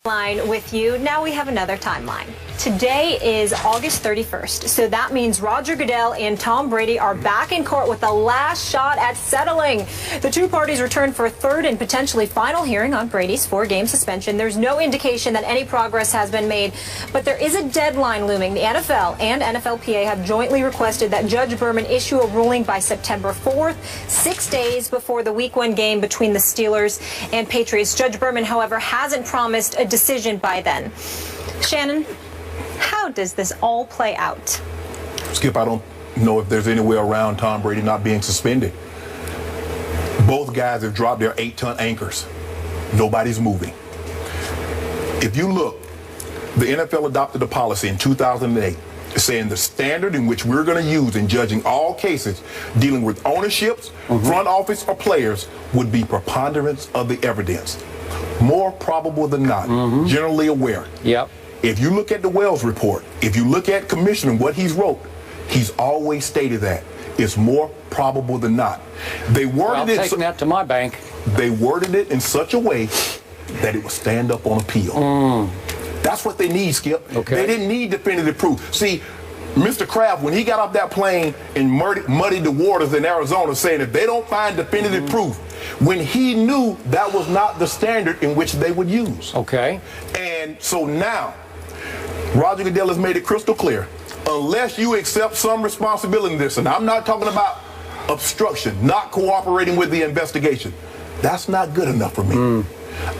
Line with you. Now we have another timeline. Today is August 31st, so that means Roger Goodell and Tom Brady are back in court with the last shot at settling. The two parties return for a third and potentially final hearing on Brady's 4-game suspension. There's no indication that any progress has been made, but there is a deadline looming. The NFL and NFLPA have jointly requested that Judge Berman issue a ruling by September 4th, 6 days before the Week 1 game between the Steelers and Patriots. Judge Berman, however, hasn't promised a decision by then. Shannon, how does this all play out? Skip, I don't know if there's any way around Tom Brady not being suspended. Both guys have dropped their 8-ton anchors. Nobody's moving. If you look, the NFL adopted a policy in 2008 saying the standard in which we're going to use in judging all cases dealing with ownerships, front office, or players would be preponderance of the evidence. More probable than not, generally aware. Yep. If you look at the Wells report, if you look at Commissioner, what he's wrote, he's always stated that it's more probable than not. They worded it. Taking that to my bank. They worded it in such a way that it would stand up on appeal. That's what they need, Skip. Okay. They didn't need definitive proof. See, Mr. Kraft, when he got off that plane and muddied the waters in Arizona, saying if they don't find definitive proof, when he knew that was not the standard in which they would use. Okay. And so now, Roger Goodell has made it crystal clear, unless you accept some responsibility in this, and I'm not talking about obstruction, not cooperating with the investigation, that's not good enough for me.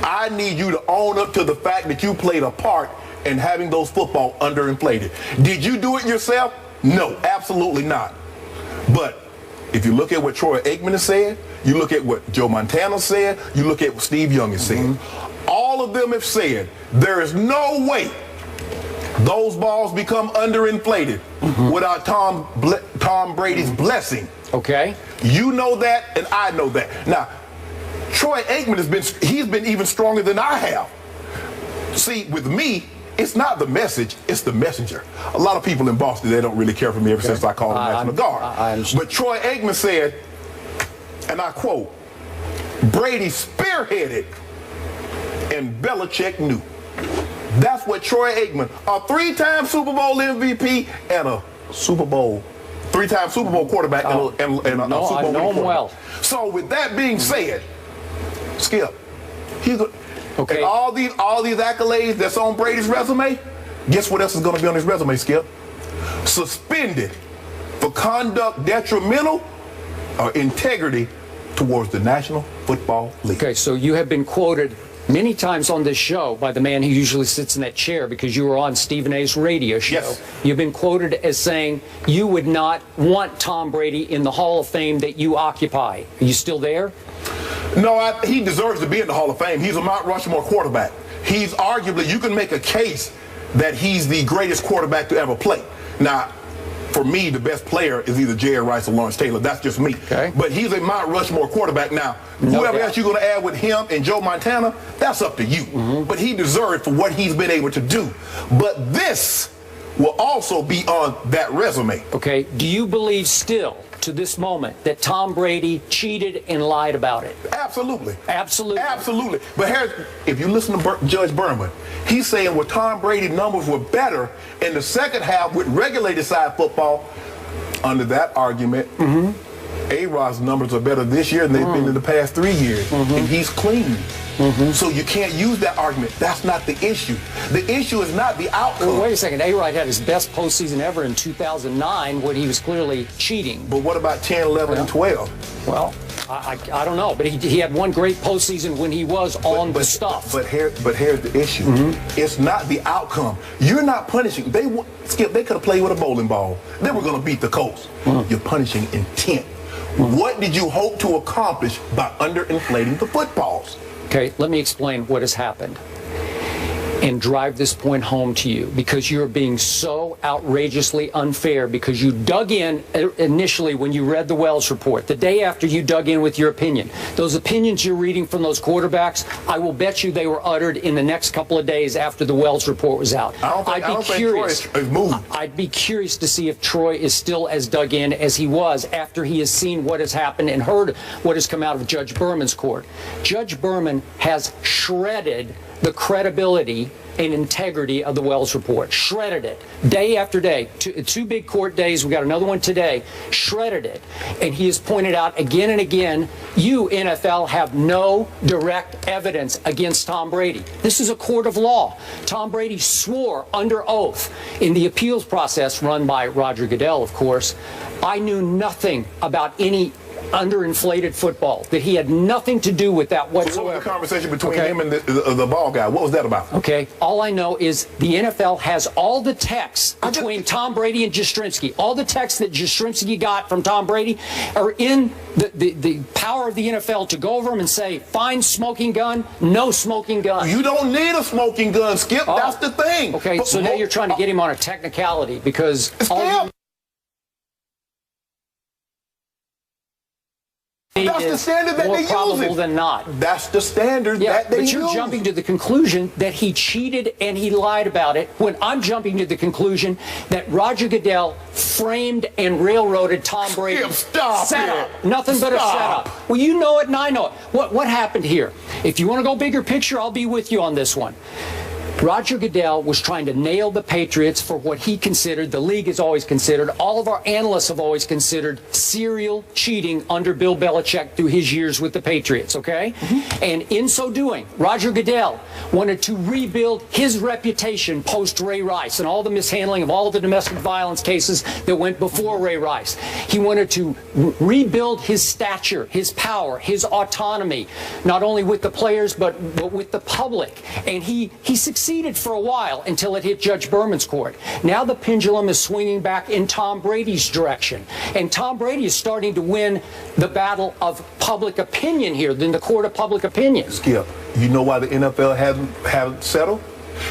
I need you to own up to the fact that you played a part in having those football underinflated. Did you do it yourself? No, absolutely not. But if you look at what Troy Aikman has said, you look at what Joe Montana said, you look at what Steve Young has said, all of them have said there is no way those balls become underinflated without Tom Brady's blessing. Okay. You know that, and I know that. Now, Troy Aikman he's been even stronger than I have. See, with me, it's not the message, it's the messenger. A lot of people in Boston, they don't really care for me ever since I called the National Guard. But Troy Aikman said, and I quote, Brady spearheaded and Belichick knew. That's what Troy Aikman, a 3-time Super Bowl MVP and a three-time Super Bowl quarterback and a Super Bowl I know him well. So with that being said, Skip, okay. and all these accolades that's on Brady's resume, guess what else is going to be on his resume, Skip? Suspended for conduct detrimental or integrity towards the National Football League. Okay, so you have been quoted many times on this show by the man who usually sits in that chair because you were on Stephen A's radio show. Yes. You've been quoted as saying you would not want Tom Brady in the Hall of Fame that you occupy. Are you still there? No, he deserves to be in the Hall of Fame. He's a Mount Rushmore quarterback. He's arguably, you can make a case that he's the greatest quarterback to ever play. Now, for me, the best player is either Jerry Rice or Lawrence Taylor. That's just me. Okay. But he's a Mount Rushmore quarterback. Now, whoever else you're going to add with him and Joe Montana, that's up to you. But he deserved for what he's been able to do. But this will also be on that resume. Okay. Do you believe still, to this moment, that Tom Brady cheated and lied about it? Absolutely. Absolutely. Absolutely. But if you listen to Judge Berman, he's saying well, Tom Brady's numbers were better in the second half with regulated side football. Under that argument, A-Rod's numbers are better this year than they've been in the past 3 years. And he's clean. So you can't use that argument. That's not the issue. The issue is not the outcome. Well, wait a second. A-Rod had his best postseason ever in 2009 when he was clearly cheating. But what about 10, 11, and 12? Well, I don't know. But he had one great postseason when he was on the stuff. But here's the issue. It's not the outcome. You're not punishing. Skip, they could have played with a bowling ball. They were going to beat the Colts. You're punishing intent. What did you hope to accomplish by underinflating the footballs? Okay, let me explain what has happened and drive this point home to you, because you're being so outrageously unfair, because you dug in initially when you read the Wells report, the day after you dug in with your opinion. Those opinions you're reading from those quarterbacks, I will bet you they were uttered in the next couple of days after the Wells report was out. I'd be curious to see if Troy is still as dug in as he was after he has seen what has happened and heard what has come out of Judge Berman's court. Judge Berman has shredded the credibility and integrity of the Wells report. Shredded it day after day. Two big court days. We got another one today. Shredded it. And he has pointed out again and again, you, NFL, have no direct evidence against Tom Brady. This is a court of law. Tom Brady swore under oath in the appeals process run by Roger Goodell, of course. I knew nothing about any underinflated football, that he had nothing to do with that whatsoever. So what was the conversation between him and the ball guy? What was that about? Okay, all I know is the NFL has all the texts between Tom Brady and Jastrzynski. All the texts that Jastrzynski got from Tom Brady are in the power of the NFL to go over them and say, fine smoking gun, no smoking gun. You don't need a smoking gun, Skip. Oh. That's the thing. Okay, so now you're trying to get him on a technicality because that's the standard that they use. More probable than not. That's the standard that they use. But you're jumping to the conclusion that he cheated and he lied about it, when I'm jumping to the conclusion that Roger Goodell framed and railroaded Tom Brady. Stop setup. Nothing but a setup. Well, you know it and I know it. What happened here? If you want to go bigger picture, I'll be with you on this one. Roger Goodell was trying to nail the Patriots for what he considered, the league has always considered, all of our analysts have always considered, serial cheating under Bill Belichick through his years with the Patriots, okay? And in so doing, Roger Goodell wanted to rebuild his reputation post Ray Rice and all the mishandling of all of the domestic violence cases that went before Ray Rice. He wanted to rebuild his stature, his power, his autonomy, not only with the players but with the public. And he succeeded for a while until it hit Judge Berman's court. Now the pendulum is swinging back in Tom Brady's direction. And Tom Brady is starting to win the battle of public opinion here, in the court of public opinion. Skip, you know why the NFL haven't settled?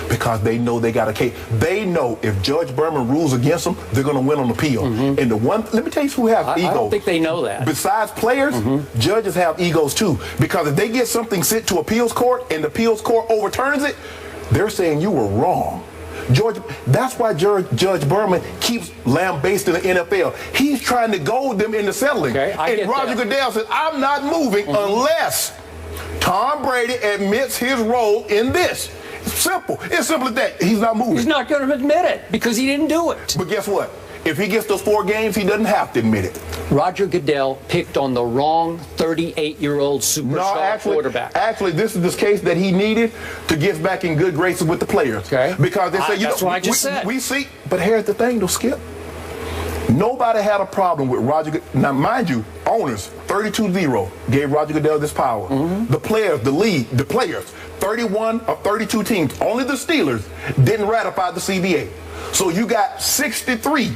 Because they know they got a case. They know if Judge Berman rules against them, they're going to win on appeal. And let me tell you who has egos. I don't think they know that. Besides players, judges have egos too. Because if they get something sent to appeals court and the appeals court overturns it, they're saying you were wrong. That's why Judge Berman keeps lambasting the NFL. He's trying to goad them into settling. And Roger Goodell says, I'm not moving unless Tom Brady admits his role in this. It's simple. It's simple as that. He's not moving. He's not going to admit it because he didn't do it. But guess what? If he gets those 4 games, he doesn't have to admit it. Roger Goodell picked on the wrong 38-year-old superstar quarterback. Actually, this is the case that he needed to get back in good graces with the players. Because they say, that's what I just said. We see, but here's the thing, though, Skip. Nobody had a problem with Roger Goodell. Now, mind you, owners, 32-0 gave Roger Goodell this power. The players, the league, the players, 31 of 32 teams, only the Steelers didn't ratify the CBA. So you got 63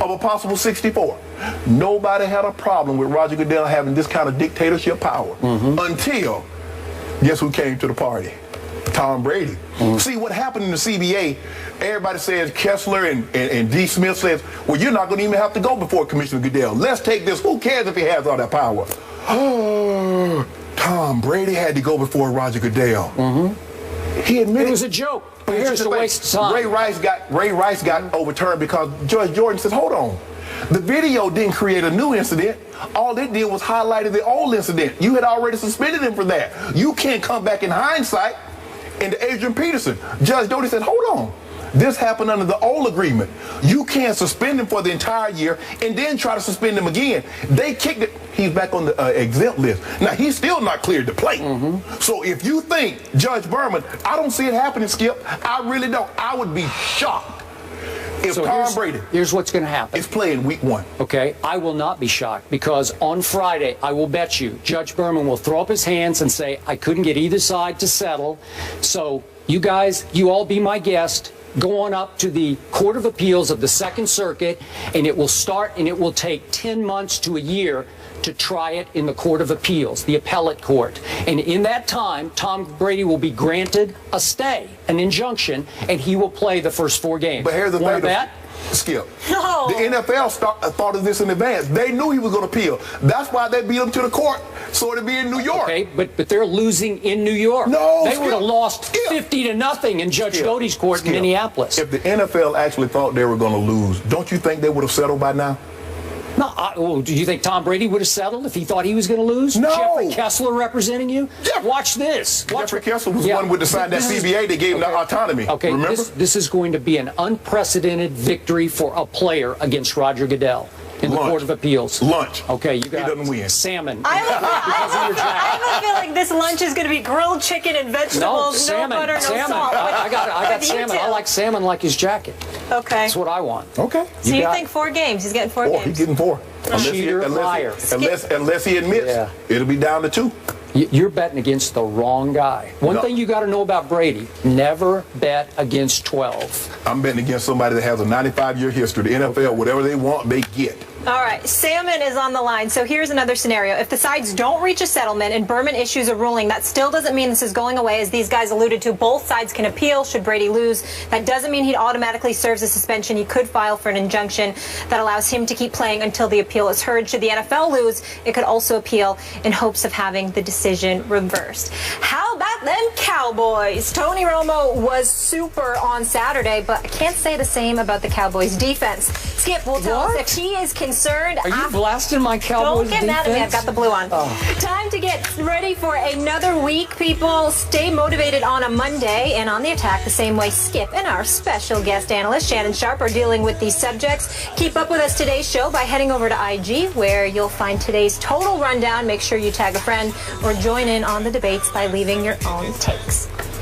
of a possible 64. Nobody had a problem with Roger Goodell having this kind of dictatorship power until, guess who came to the party? Tom Brady. See, what happened in the CBA, everybody says, Kessler and D. Smith says, well, you're not going to even have to go before Commissioner Goodell. Let's take this. Who cares if he has all that power? Oh, Tom Brady had to go before Roger Goodell. He admitted it was a joke. But here's the waste of time. Ray Rice got overturned because Judge Jordan says, hold on. The video didn't create a new incident. All it did was highlighted the old incident. You had already suspended him for that. You can't come back in hindsight. And to Adrian Peterson, Judge Doty said, hold on. This happened under the old agreement. You can't suspend him for the entire year and then try to suspend him again. They kicked it. He's back on the exempt list. Now, he's still not cleared to play. So if you think Judge Berman, I don't see it happening, Skip. I really don't. I would be shocked if Tom Brady. Here's what's going to happen. It's playing week 1. Okay, I will not be shocked because on Friday, I will bet you, Judge Berman will throw up his hands and say, I couldn't get either side to settle. So you guys, you all be my guest. Go on up to the Court of Appeals of the Second Circuit, and it will start and it will take 10 months to a year to try it in the Court of Appeals, the appellate court. And in that time, Tom Brady will be granted a stay, an injunction, and he will play the first 4 games. But here's the thing, Skip. No. The NFL thought of this in advance. They knew he was going to appeal. That's why they beat him to the court, so it'd be in New York. Okay, but they're losing in New York. No, they would have lost 50-0 in Judge Doty's court in Minneapolis. If the NFL actually thought they were going to lose, don't you think they would have settled by now? No, Do you think Tom Brady would have settled if he thought he was going to lose? No. Jeffrey Kessler representing you? Jeff- Watch this. Jeffrey Kessler was the one with decided that CBA that gave him the autonomy. Okay, remember? this is going to be an unprecedented victory for a player against Roger Goodell in the Court of Appeals. Lunch. Okay, you got He doesn't win. salmon. I have a feeling this lunch is going to be grilled chicken and vegetables, No, salmon. butter, no salmon. salt. I got You salmon. too. I like salmon like his jacket. Okay. That's what I want. Okay. So you got- think 4 games? He's getting 4 Oh, games. he's getting 4. Cheater, liar. Unless he admits, Yeah. it'll be down to 2. You're betting against the wrong guy. One No. thing you got to know about Brady, never bet against 12. I'm betting against somebody that has a 95-year history. The NFL, whatever they want, they get. All right, salmon is on the line. So here's another scenario. If the sides don't reach a settlement and Berman issues a ruling, that still doesn't mean this is going away. As these guys alluded to, both sides can appeal should Brady lose. That doesn't mean he automatically serves a suspension. He could file for an injunction that allows him to keep playing until the appeal is heard. Should the NFL lose, it could also appeal in hopes of having the decision reversed. How about them Cowboys? Tony Romo was super on Saturday, but I can't say the same about the Cowboys defense. Skip will tell us if he is concerned. Are you blasting my Cowboys Don't get mad at me. I've got the blue on. Oh. Time to get ready for another week, people. Stay motivated on a Monday and on the attack the same way Skip and our special guest analyst, Shannon Sharpe, are dealing with these subjects. Keep up with us today's show by heading over to IG, where you'll find today's total rundown. Make sure you tag a friend or join in on the debates by leaving your own takes.